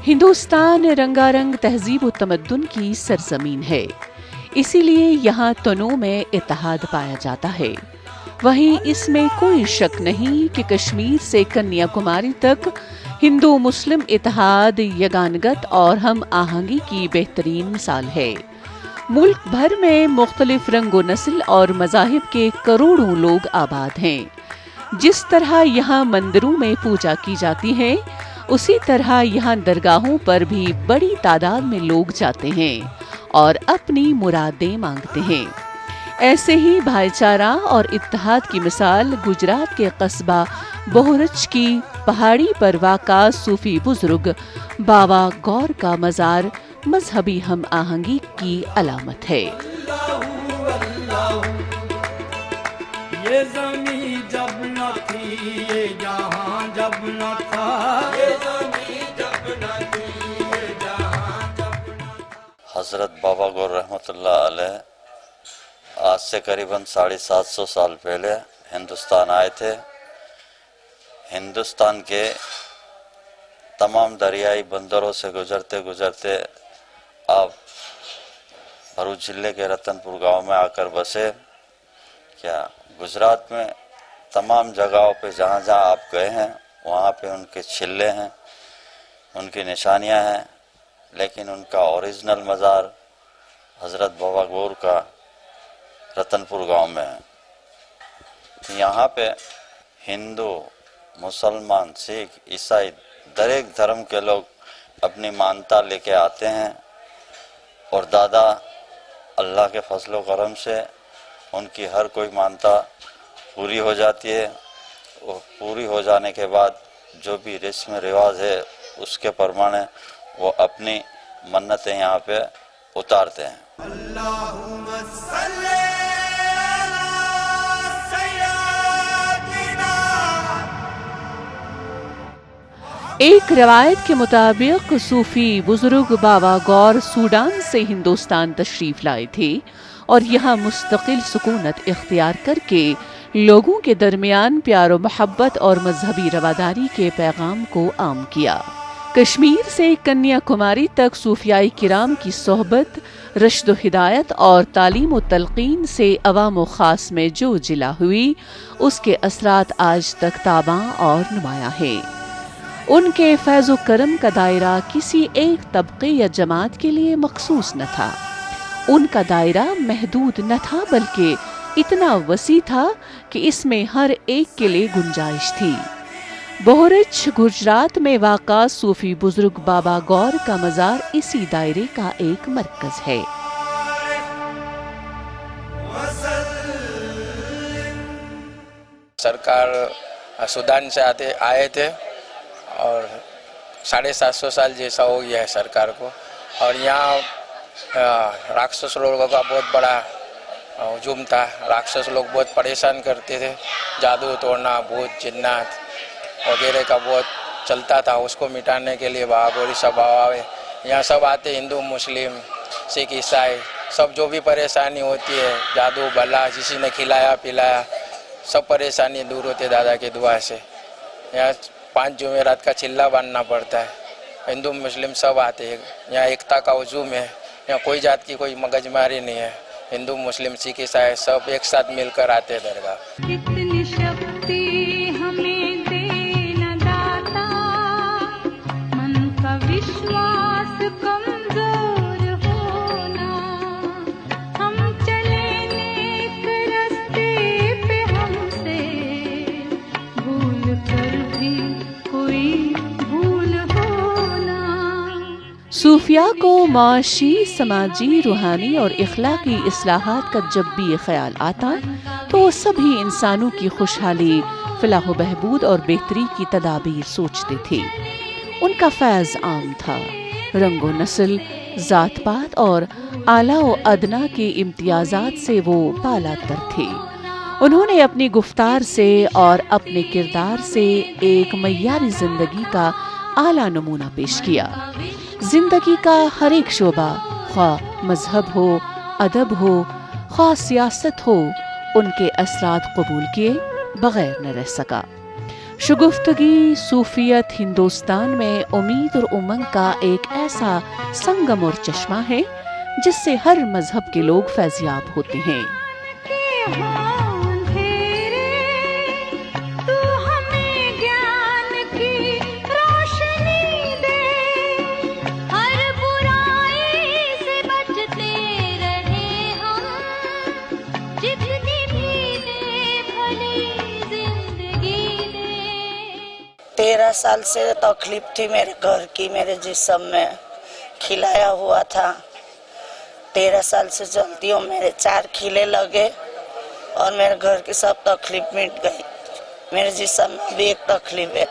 हिंदुस्तान रंगारंग तहजीब व तमद्दुन की सरजमीन है, इसीलिए यहाँ तनों में इत्तेहाद पाया जाता है। वहीं इसमें कोई शक नहीं कि कश्मीर से कन्याकुमारी तक हिंदू मुस्लिम इत्तेहाद, यगानगत और हम आहंगी की बेहतरीन मिसाल है। मुल्क भर में मुख्तलिफ रंगो नस्ल और मज़ाहिब के करोड़ों लोग आबाद हैं। जिस तरह यहाँ मंदिरों में पूजा की जाती है, उसी तरह यहाँ दरगाहों पर भी बड़ी तादाद में लोग जाते हैं और अपनी मुरादें मांगते हैं। ऐसे ही भाईचारा और इत्तेहाद की मिसाल गुजरात के कस्बा बोहरच की पहाड़ी पर वाक़ा सूफी बुजुर्ग बाबा गौर का मज़ार मजहबी हम आहंगी की अलामत है। ये ज़मीं जब न थी, ये जहां जब न था, ये ज़मीं जब न थी, ये जहां जब न था। हज़रत बाबा गौर रहमतुल्लाह अलैह आज से करीबन 750 साल पहले हिंदुस्तान आए थे। हिंदुस्तान के तमाम दरियाई बंदरों से गुजरते गुजरते आप भरूच जिले के रतनपुर गांव में आकर बसे। क्या गुजरात में तमाम जगहों पे जहाँ जहाँ आप गए हैं वहाँ पे उनके छिल्ले हैं, उनकी निशानियाँ हैं, लेकिन उनका ओरिजिनल मज़ार हज़रत बाबा गौर का रतनपुर गांव में है। यहाँ पे हिंदू, मुसलमान, सिख, ईसाई दरेक धर्म के लोग अपनी मानता लेके आते हैं और दादा अल्लाह के फजलो करम से उनकी हर कोई मानता पूरी हो जाती है। और पूरी हो जाने के बाद जो भी रस्म रिवाज है उसके प्रमाणे वो अपनी मन्नतें यहाँ पे उतारते हैं। एक रवायत के मुताबिक सूफी बुजुर्ग बाबा गौर सूडान से हिंदुस्तान तशरीफ लाए थे और यहाँ मुस्तकिल सुकूनत इख्तियार करके लोगों के दरमियान प्यार और मोहब्बत और मजहबी रवादारी के पैगाम को आम किया। कश्मीर से कन्याकुमारी तक सूफियाई किराम की सोहबत, रश्द हिदायत और तालीम व तलकीन से अवाम व खास में जो जिला हुई, उसके असरात आज तक ताबां और नुमायां है। उनके फैज़ व करम का दायरा किसी एक तबके या जमात के लिए मखसूस न था। उनका दायरा महदूद न था, बल्कि इतना वसी था कि इसमें हर एक के लिए गुंजाइश थी। बोहरच गुजरात में वाक़ा सूफी बुजुर्ग बाबा गौर का मज़ार इसी दायरे का एक मरकज़ है। सरकार सूडान से आए थे और 750 साल जैसा हो गया है सरकार को। और यहाँ राक्षस लोगों का बहुत बड़ा हुजूम था। राक्षस लोग बहुत परेशान करते थे, जादू तोड़ना, भूत जिन्नात वगैरह का बहुत चलता था। उसको मिटाने के लिए बाबा गौरी सब आए। यहाँ सब आते, हिंदू, मुस्लिम, सिख, ईसाई, सब जो भी परेशानी होती है, जादू भला, किसी ने खिलाया पिलाया, सब परेशानी दूर होती है दादा की दुआ से। यहाँ 5 जुमेरात का चिल्ला बांधना पड़ता है। हिंदू मुस्लिम सब आते हैं। यहाँ एकता का हुजूम है। यहाँ कोई जात की कोई मगजमारी नहीं है। हिंदू मुस्लिम सिख ईसाई सब एक साथ मिलकर आते हैं दरगाह। कितनी शक्ति हमें देना दाता, मन का विश्वास कमजोर होना, हम चले नेक रास्ते पे हमसे भूल कर भी कोई भूल होना। सूफिया को माशी, समाजी, रूहानी और इखलाकी इस्लाहात का जब भी ख्याल आता तो सभी इंसानों की खुशहाली, फलाह व बहबूद और बेहतरी की तदाबीर सोचते थे। उनका फैज़ आम था। रंगो नस्ल, ज़ात पात और आला व अदना के इम्तियाज़ात से वो बालातर थे। उन्होंने अपनी गुफ्तार से और अपने किरदार से एक मय्यारी जिंदगी का आला नमूना पेश किया। जिंदगी का हर एक शोबा, ख्वाह मजहब हो, अदब हो, ख्वाह सियासत हो, उनके असरात कबूल किए बगैर न रह सका। شگفتگی صوفیت ہندوستان میں امید اور امنگ کا ایک ایسا سنگم اور چشمہ ہے جس سے ہر مذہب کے لوگ فیضیاب ہوتے ہیں۔ तेरह साल से तकलीफ थी मेरे घर की, मेरे जिस्म में खिलाया हुआ था। 13 साल से चलती हूँ, मेरे 4 खिले लगे और मेरे घर की सब तकलीफ मिट गई। मेरे जिस्म में भी एक तकलीफ है,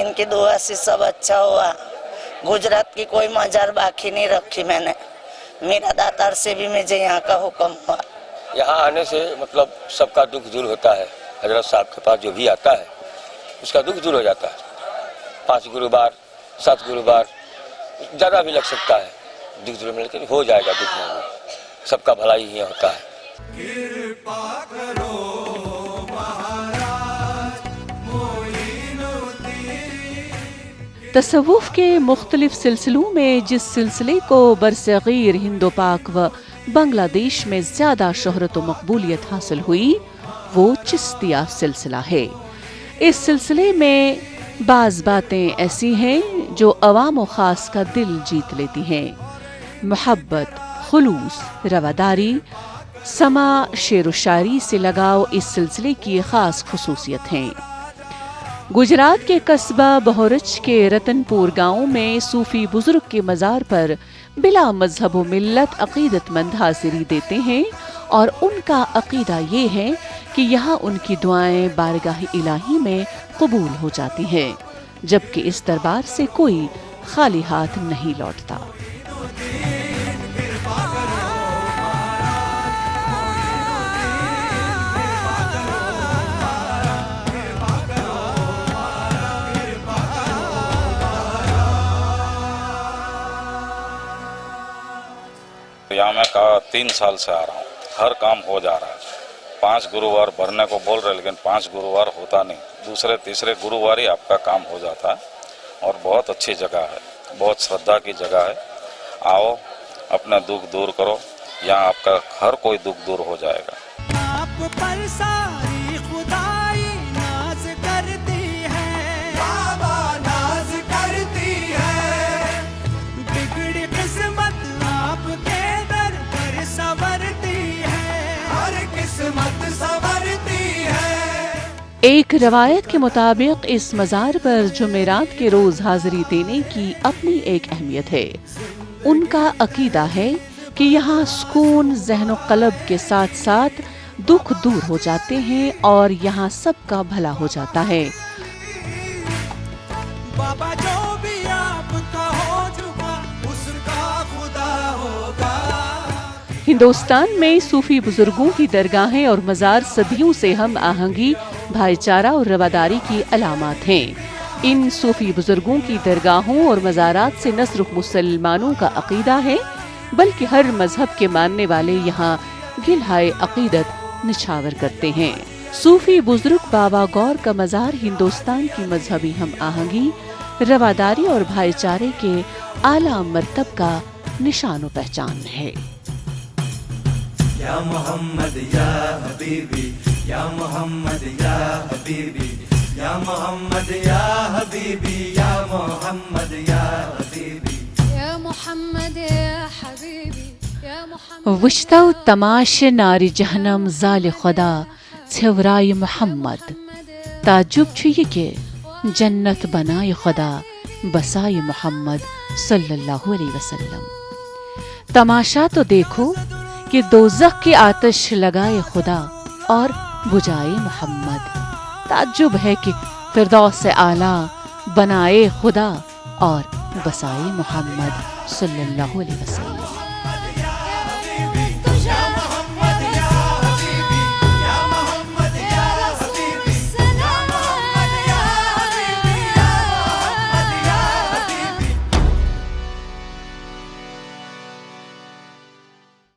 इनकी दुआ से सब अच्छा हुआ। गुजरात की कोई मजार बाकी नहीं रखी मैंने, मेरा दातार से भी मुझे यहाँ का हुक्म हुआ। यहाँ आने से मतलब सबका दुख दूर होता है। हजरत साहब के पास जो भी आता है उसका दुख दूर हो जाता है। 5 गुरुवार 7 गुरुवार ज़्यादा भी लग सकता है दुख दूर में, लेकिन हो जाएगा दुख में, सबका भलाई ही होता है। تصوف کے مختلف سلسلوں میں جس سلسلے کو برصغیر ہند و پاک و بنگلہ دیش میں زیادہ شہرت و مقبولیت حاصل ہوئی وہ چشتیہ سلسلہ ہے۔ اس سلسلے میں بعض باتیں ایسی ہیں جو عوام و خاص کا دل جیت لیتی ہیں۔ محبت، خلوص، رواداری، سماع، شعر و شاعری سے لگاؤ اس سلسلے کی خاص خصوصیت ہیں۔ گجرات کے قصبہ بہورچ کے رتن پور گاؤں میں صوفی بزرگ کے مزار پر بلا مذہب و ملت عقیدت مند حاضری دیتے ہیں اور ان کا عقیدہ یہ ہے کہ یہاں ان کی دعائیں بارگاہ الہی میں قبول ہو جاتی ہیں، جبکہ اس دربار سے کوئی خالی ہاتھ نہیں لوٹتا۔ यहाँ मैं 3 साल से आ रहा हूँ, हर काम हो जा रहा है। 5 गुरुवार भरने को बोल रहे, लेकिन 5 गुरुवार होता नहीं, दूसरे तीसरे गुरुवार ही आपका काम हो जाता है। और बहुत अच्छी जगह है, बहुत श्रद्धा की जगह है। आओ, अपना दुख दूर करो, यहाँ आपका हर कोई दुख दूर हो जाएगा। आप पर सारी खुदाई नाज करती है, बाबा नाज करती है, बिगड़ी किस्मत आपके दर पर संवरती है, हर किस्मत संवरती है। ایک روایت کے مطابق اس مزار پر جمعرات کے روز حاضری دینے کی اپنی ایک اہمیت ہے۔ ان کا عقیدہ ہے کہ یہاں سکون ذہن و قلب کے ساتھ ساتھ دکھ دور ہو جاتے ہیں اور یہاں سب کا بھلا ہو جاتا ہے۔ بابا جو بھی آپ کا ہو چکا اس کا خدا ہوگا۔ ہندوستان میں صوفی بزرگوں کی درگاہیں اور مزار صدیوں سے ہم آہنگی، بھائی چارہ اور رواداری کی علامات ہیں۔ ان صوفی بزرگوں کی درگاہوں اور مزارات سے نہ صرف مسلمانوں کا عقیدہ ہے بلکہ ہر مذہب کے ماننے والے یہاں گلہائے عقیدت نچھاور کرتے ہیں۔ صوفی بزرگ بابا گور کا مزار ہندوستان کی مذہبی ہم آہنگی، رواداری اور بھائی چارے کے اعلیٰ مرتب کا نشان و پہچان ہے۔ یا محمد یا حبیبی، یا محمد یا حبیبی، یا محمد یا حبیبی، یا محمد یا حبیبی، یا محمد یا حبیبی، یا محمد وشتو تماش نار جہنم زال خدا چھورائے محمد۔ تعجب چھو یہ کہ جنت بنائے خدا بسائے محمد صلی اللہ علیہ وسلم۔ تماشا تو دیکھو کہ دوزخ کی آتش لگائے خدا اور بجھائے محمد۔ تعجب ہے کہ فردوس اعلیٰ بنائے خدا اور بسائے محمد صلی اللہ علیہ وسلم۔